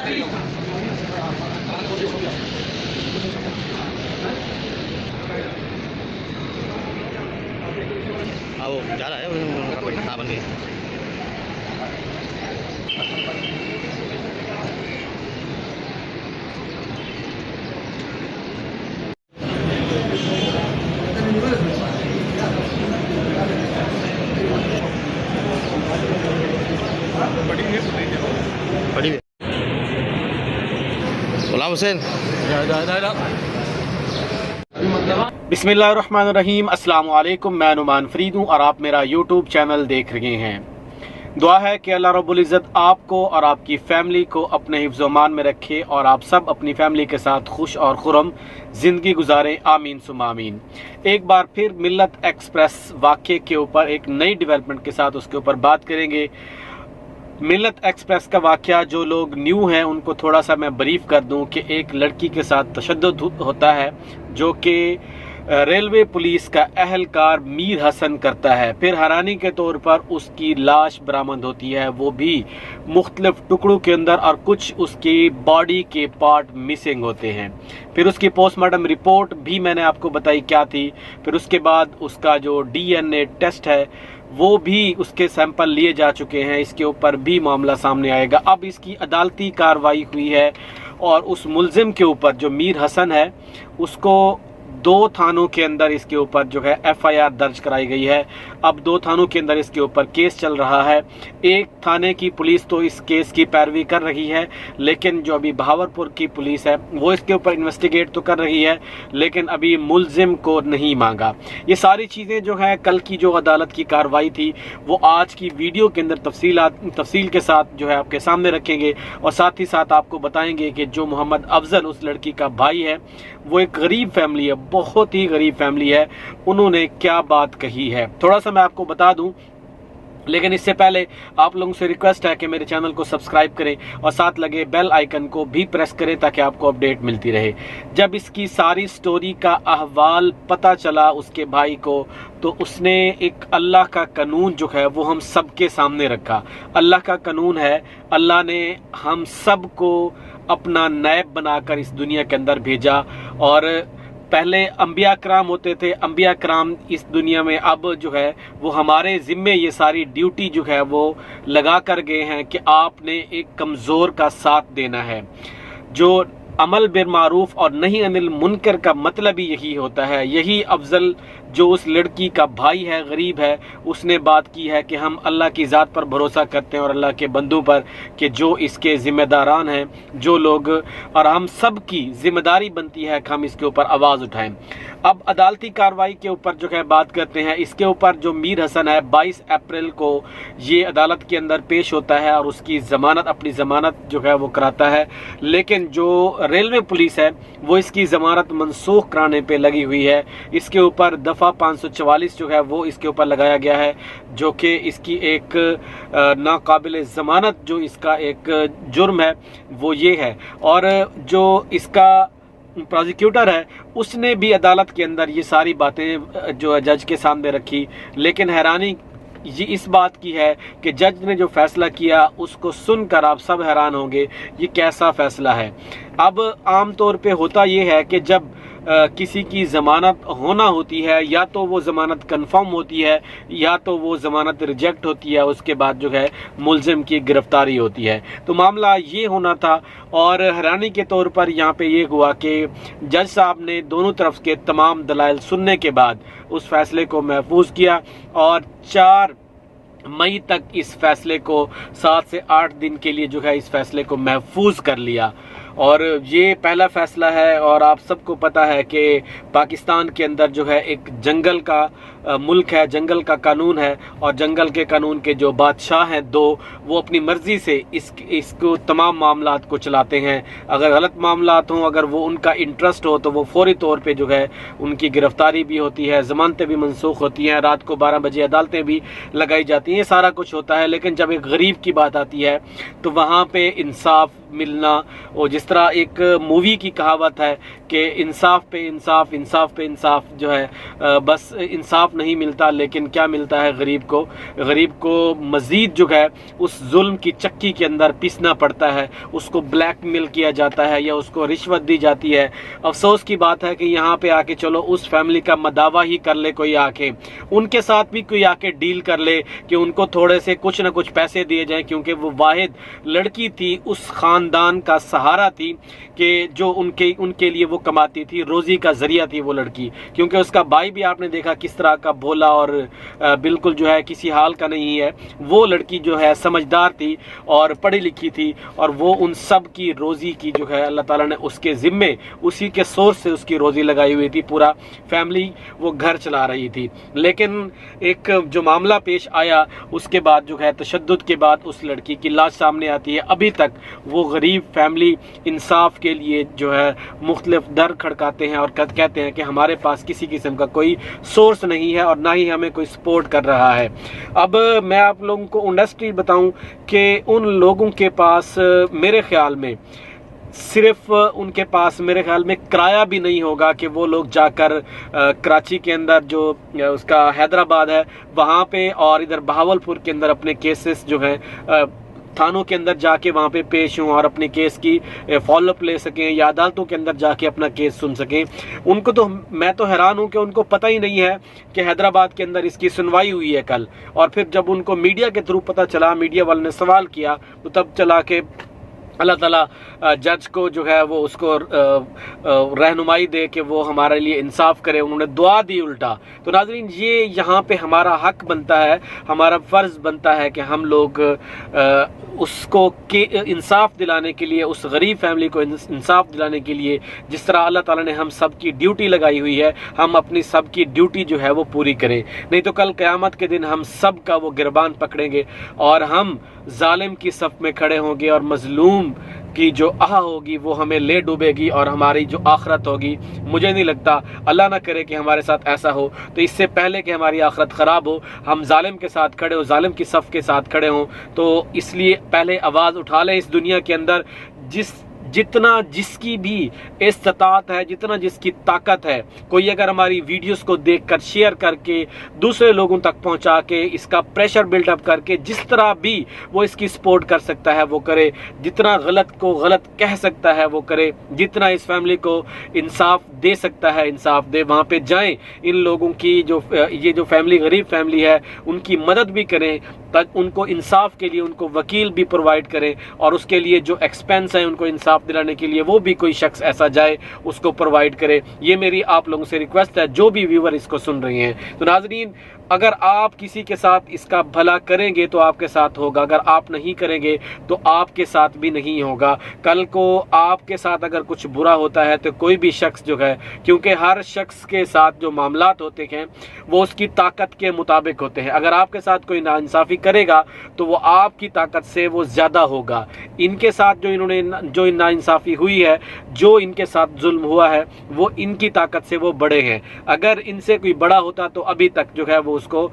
وہ جا رہا ہے بن گئی. غلام حسین. بسم اللہ الرحمن الرحیم. السلام علیکم. میں نعمان فرید ہوں اور آپ میرا یوٹیوب چینل دیکھ رہے ہیں. دعا ہے کہ اللہ رب العزت آپ کو اور آپ کی فیملی کو اپنے حفظ و امان میں رکھے اور آپ سب اپنی فیملی کے ساتھ خوش اور خرم زندگی گزاریں. آمین ثم آمین. ایک بار پھر ملت ایکسپریس واقعے کے اوپر ایک نئی ڈیولپمنٹ کے ساتھ اس کے اوپر بات کریں گے. ملت ایکسپریس کا واقعہ جو لوگ نیو ہیں ان کو تھوڑا سا میں بریف کر دوں کہ ایک لڑکی کے ساتھ تشدد ہوتا ہے جو کہ ریلوے پولیس کا اہلکار میر حسن کرتا ہے. پھر حیرانی کے طور پر اس کی لاش برآمد ہوتی ہے، وہ بھی مختلف ٹکڑوں کے اندر، اور کچھ اس کی باڈی کے پارٹ مسنگ ہوتے ہیں. پھر اس کی پوسٹ مارٹم رپورٹ بھی میں نے آپ کو بتائی کیا تھی. پھر اس کے بعد اس کا جو ڈی این اے ٹیسٹ ہے وہ بھی اس کے سیمپل لیے جا چکے ہیں. اس کے اوپر بھی معاملہ سامنے آئے گا. اب اس کی عدالتی کارروائی ہوئی ہے اور اس ملزم کے اوپر جو میر حسن ہے اس کو 2 تھانوں کے اندر اس کے اوپر جو ہے ایف آئی آر درج کرائی گئی ہے. اب 2 تھانوں کے اندر اس کے اوپر کیس چل رہا ہے. ایک تھانے کی پولیس تو اس کیس کی پیروی کر رہی ہے، لیکن جو ابھی بہاولپور کی پولیس ہے وہ اس کے اوپر انویسٹیگیٹ تو کر رہی ہے، لیکن ابھی ملزم کو نہیں مانگا. یہ ساری چیزیں جو ہے کل کی جو عدالت کی کارروائی تھی وہ آج کی ویڈیو کے اندر تفصیل کے ساتھ جو ہے آپ کے سامنے رکھیں گے، اور ساتھ ہی ساتھ آپ کو بتائیں گے کہ جو محمد افضل اس لڑکی کا بھائی ہے وہ ایک غریب فیملی ہے، بہت ہی غریب فیملی ہے، انہوں نے کیا بات کہی ہے. تھوڑا سا میں آپ کو بتا دوں، لیکن اس سے پہلے آپ لوگوں سے ریکویسٹ ہے کہ میرے چینل کو سبسکرائب کریں اور ساتھ لگے بیل آئیکن کو بھی پریس کریں تاکہ آپ کو اپڈیٹ ملتی رہے. جب اس کی ساری سٹوری کا احوال پتہ چلا اس کے بھائی کو تو اس نے ایک اللہ کا قانون جو ہے وہ ہم سب کے سامنے رکھا. اللہ کا قانون ہے، اللہ نے ہم سب کو اپنا نائب بنا کر اس دنیا کے اندر بھیجا. اور پہلے انبیاء کرام ہوتے تھے، انبیاء کرام اس دنیا میں اب جو ہے وہ ہمارے ذمے یہ ساری ڈیوٹی جو ہے وہ لگا کر گئے ہیں کہ آپ نے ایک کمزور کا ساتھ دینا ہے. جو عمل بالمعروف اور نہیں عن المنکر کا مطلب ہی یہی ہوتا ہے. یہی افضل جو اس لڑکی کا بھائی ہے، غریب ہے، اس نے بات کی ہے کہ ہم اللہ کی ذات پر بھروسہ کرتے ہیں اور اللہ کے بندوں پر کہ جو اس کے ذمہ داران ہیں، جو لوگ، اور ہم سب کی ذمہ داری بنتی ہے کہ ہم اس کے اوپر آواز اٹھائیں. اب عدالتی کارروائی کے اوپر جو ہے بات کرتے ہیں. اس کے اوپر جو میر حسن ہے 22 اپریل کو یہ عدالت کے اندر پیش ہوتا ہے اور اس کی اپنی ضمانت جو ہے وہ کراتا ہے، لیکن جو ریلوے پولیس ہے وہ اس کی ضمانت منسوخ کرانے پہ لگی ہوئی ہے. اس کے اوپر دفعہ 544 جو ہے وہ اس کے اوپر لگایا گیا ہے، جو کہ اس کی ایک ناقابل ضمانت جو اس کا ایک جرم ہے وہ یہ ہے. اور جو اس کا پروزیکیوٹر ہے اس نے بھی عدالت کے اندر یہ ساری باتیں جو ہے جج کے سامنے رکھی، لیکن حیرانی یہ اس بات کی ہے کہ جج نے جو فیصلہ کیا اس کو سن کر آپ سب حیران ہوں گے یہ کیسا فیصلہ ہے. اب عام طور پہ ہوتا یہ ہے کہ جب کسی کی ضمانت ہونا ہوتی ہے یا تو وہ ضمانت کنفرم ہوتی ہے یا تو وہ ضمانت ریجیکٹ ہوتی ہے، اس کے بعد جو ہے ملزم کی گرفتاری ہوتی ہے. تو معاملہ یہ ہونا تھا، اور حیرانی کے طور پر یہاں پہ یہ ہوا کہ جج صاحب نے دونوں طرف کے تمام دلائل سننے کے بعد اس فیصلے کو محفوظ کیا اور 4 مئی تک اس فیصلے کو 7 سے 8 دن کے لیے جو ہے اس فیصلے کو محفوظ کر لیا. اور یہ پہلا فیصلہ ہے، اور آپ سب کو پتہ ہے کہ پاکستان کے اندر جو ہے ایک جنگل کا ملک ہے، جنگل کا قانون ہے، اور جنگل کے قانون کے جو بادشاہ ہیں 2 وہ اپنی مرضی سے اس کو تمام معاملات کو چلاتے ہیں. اگر غلط معاملات ہوں، اگر وہ ان کا انٹرسٹ ہو تو وہ فوری طور پہ جو ہے ان کی گرفتاری بھی ہوتی ہے، ضمانتیں بھی منسوخ ہوتی ہیں، رات کو 12 بجے عدالتیں بھی لگائی جاتی آتی ہیں، یہ سارا کچھ ہوتا ہے، لیکن جب ایک غریب کی بات آتی ہے تو وہاں پہ انصاف ملنا، اور جس طرح ایک مووی کی کہاوت ہے کہ انصاف پہ انصاف، انصاف پہ انصاف جو ہے، بس انصاف نہیں ملتا، لیکن کیا ملتا ہے غریب کو مزید جو ہے اس ظلم کی چکی کے اندر پیسنا پڑتا ہے، اس کو بلیک میل کیا جاتا ہے یا اس کو رشوت دی جاتی ہے۔ افسوس کی بات ہے کہ یہاں پہ آ کے چلو اس فیملی کا مداوع ہی کر لے کوئی آ کے، ان کے ساتھ بھی کوئی آ کے ڈیل کر لے کہ ان کو تھوڑے سے کچھ نہ کچھ پیسے دیے جائیں، کیونکہ وہ واحد لڑکی تھی، اس خاندان کا سہارا تھی کہ جو ان کے لیے وہ کماتی تھی، روزی کا ذریعہ تھی وہ لڑکی، کیونکہ اس کا بھائی بھی آپ نے دیکھا کس طرح کا بھولا اور بالکل جو ہے کسی حال کا نہیں ہے۔ وہ لڑکی جو ہے سمجھدار تھی اور پڑھی لکھی تھی، اور وہ ان سب کی روزی کی جو ہے اللہ تعالیٰ نے اس کے ذمے، اسی کے سورس سے اس کی روزی لگائی ہوئی تھی، پورا فیملی وہ گھر چلا رہی تھی۔ لیکن ایک جو معاملہ پیش آیا اس کے بعد جو ہے تشدد کے بعد اس لڑکی کی لاش سامنے آتی ہے۔ ابھی تک وہ غریب فیملی انصاف کے لیے جو ہے مختلف در کھڑکاتے ہیں اور کہتے ہیں کہ ہمارے پاس کسی قسم کا کوئی سورس نہیں ہے اور نہ ہی ہمیں کوئی سپورٹ کر رہا ہے۔ اب میں آپ لوگوں کو انڈسٹری بتاؤں کہ ان لوگوں کے پاس میرے خیال میں صرف ان کے پاس میرے خیال میں کرایہ بھی نہیں ہوگا کہ وہ لوگ جا کر کراچی کے اندر جو اس کا حیدرآباد ہے وہاں پہ اور ادھر بہاولپور کے اندر اپنے کیسز جو ہیں تھانوں کے اندر جا کے وہاں پہ پیش ہوں اور اپنے کیس کی فالو اپ لے سکیں یا عدالتوں کے اندر جا کے اپنا کیس سن سکیں۔ ان کو تو میں تو حیران ہوں کہ ان کو پتہ ہی نہیں ہے کہ حیدرآباد کے اندر اس کی سنوائی ہوئی ہے کل، اور پھر جب ان کو میڈیا کے تھرو پتہ چلا، میڈیا والوں نے سوال کیا، تو تب چلا کہ اللہ تعالیٰ جج کو جو ہے وہ اس کو رہنمائی دے کہ وہ ہمارے لیے انصاف کرے، انہوں نے دعا دی الٹا۔ تو ناظرین، یہ یہاں پہ ہمارا حق بنتا ہے، ہمارا فرض بنتا ہے کہ ہم لوگ اس کو انصاف دلانے کے لیے، اس غریب فیملی کو انصاف دلانے کے لیے جس طرح اللہ تعالیٰ نے ہم سب کی ڈیوٹی لگائی ہوئی ہے، ہم اپنی سب کی ڈیوٹی جو ہے وہ پوری کریں، نہیں تو کل قیامت کے دن ہم سب کا وہ گربان پکڑیں گے اور ہم ظالم کی صف میں کھڑے ہوں گے اور مظلوم کی جو آہ ہوگی وہ ہمیں لے ڈوبے گی، اور ہماری جو آخرت ہوگی، مجھے نہیں لگتا، اللہ نہ کرے کہ ہمارے ساتھ ایسا ہو، تو اس سے پہلے کہ ہماری آخرت خراب ہو ہم ظالم کے ساتھ کھڑے ہوں، ظالم کی صف کے ساتھ کھڑے ہوں۔ تو اس لیے پہلے آواز اٹھا لیں اس دنیا کے اندر، جتنا جس کی بھی استطاعت ہے، جتنا جس کی طاقت ہے، کوئی اگر ہماری ویڈیوز کو دیکھ کر شیئر کر کے دوسرے لوگوں تک پہنچا کے اس کا پریشر بلڈ اپ کر کے جس طرح بھی وہ اس کی سپورٹ کر سکتا ہے وہ کرے، جتنا غلط کو غلط کہہ سکتا ہے وہ کرے، جتنا اس فیملی کو انصاف دے سکتا ہے انصاف دے، وہاں پہ جائیں، ان لوگوں کی یہ جو فیملی غریب فیملی ہے ان کی مدد بھی کریں، تک ان کو انصاف کے لیے ان کو وکیل بھی پرووائڈ کریں، اور اس کے لیے جو ایکسپینس ہیں ان کو انصاف دلانے کے لیے وہ بھی کوئی شخص ایسا جائے اس کو پرووائڈ کرے۔ یہ میری آپ لوگوں سے ریکویسٹ ہے جو بھی ویور اس کو سن رہے ہیں۔ تو ناظرین، اگر آپ کسی کے ساتھ اس کا بھلا کریں گے تو آپ کے ساتھ ہوگا، اگر آپ نہیں کریں گے تو آپ کے ساتھ بھی نہیں ہوگا۔ کل کو آپ کے ساتھ اگر کچھ برا ہوتا ہے تو کوئی بھی شخص جو ہے، کیونکہ ہر شخص کے ساتھ جو معاملات ہوتے ہیں وہ اس کی طاقت کے مطابق ہوتے ہیں، اگر آپ کے ساتھ کوئی ناانصافی کرے گا تو وہ آپ کی طاقت سے وہ زیادہ ہوگا۔ ان کے ساتھ جو ناانصافی ہوئی ہے، جو ان کے ساتھ ظلم ہوا ہے، وہ ان کی طاقت سے وہ بڑے ہیں، اگر ان سے کوئی بڑا ہوتا تو ابھی تک جو ہے وہ اس کو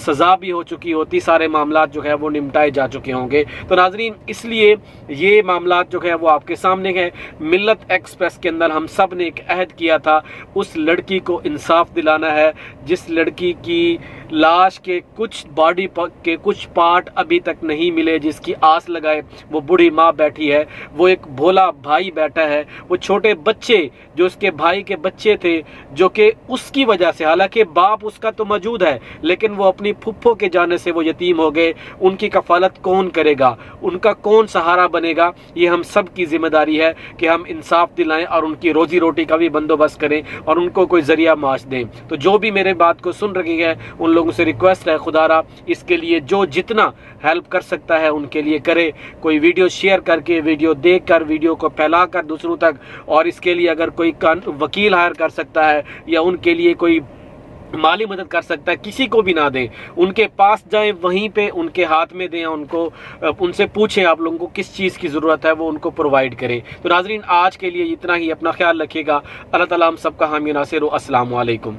سزا بھی ہو چکی ہوتی، سارے معاملات جو ہے وہ نمٹائے جا چکے ہوں گے۔ تو ناظرین، اس لیے یہ معاملات جو ہے وہ آپ کے سامنے ہیں۔ ملت ایکسپریس کے اندر ہم سب نے ایک عہد کیا تھا، اس لڑکی کو انصاف دلانا ہے جس لڑکی کی لاش کے کچھ باڈی کے کچھ پارٹ ابھی تک نہیں ملے، جس کی آس لگائے وہ بوڑھی ماں بیٹھی ہے، وہ ایک بھولا بھائی بیٹھا ہے، وہ چھوٹے بچے جو اس کے بھائی کے بچے تھے، جو کہ اس کی وجہ سے، حالانکہ باپ اس کا تو موجود ہے لیکن وہ اپنی پھپھو کے جانے سے وہ یتیم ہو گئے، ان کی کفالت کون کرے گا، ان کا کون سہارا بنے گا؟ یہ ہم سب کی ذمہ داری ہے کہ ہم انصاف دلائیں اور ان کی روزی روٹی کا بھی بندوبست کریں اور ان کو کوئی ذریعہ معاش دیں۔ تو جو بھی میرے بات کو سن رہی ہے ان لوگوں سے ریکویسٹ ہے، خدا را اس کے لیے جو جتنا ہیلپ کر سکتا ہے ان کے لیے کرے، کوئی ویڈیو شیئر کر کے، ویڈیو دیکھ کر، ویڈیو کو پھیلا کر دوسروں تک، اور اس کے لیے اگر کوئی وکیل ہائر کر سکتا ہے یا ان کے لیے کوئی مالی مدد کر سکتا ہے، کسی کو بھی نہ دیں، ان کے پاس جائیں، وہیں پہ ان کے ہاتھ میں دیں، ان سے پوچھیں آپ لوگوں کو کس چیز کی ضرورت ہے، وہ ان کو پرووائڈ کریں۔ تو ناظرین، آج کے لیے اتنا ہی، اپنا خیال رکھیے گا، اللہ تعالیٰ ہم سب کا حامی ناصر ہو۔ السلام علیکم۔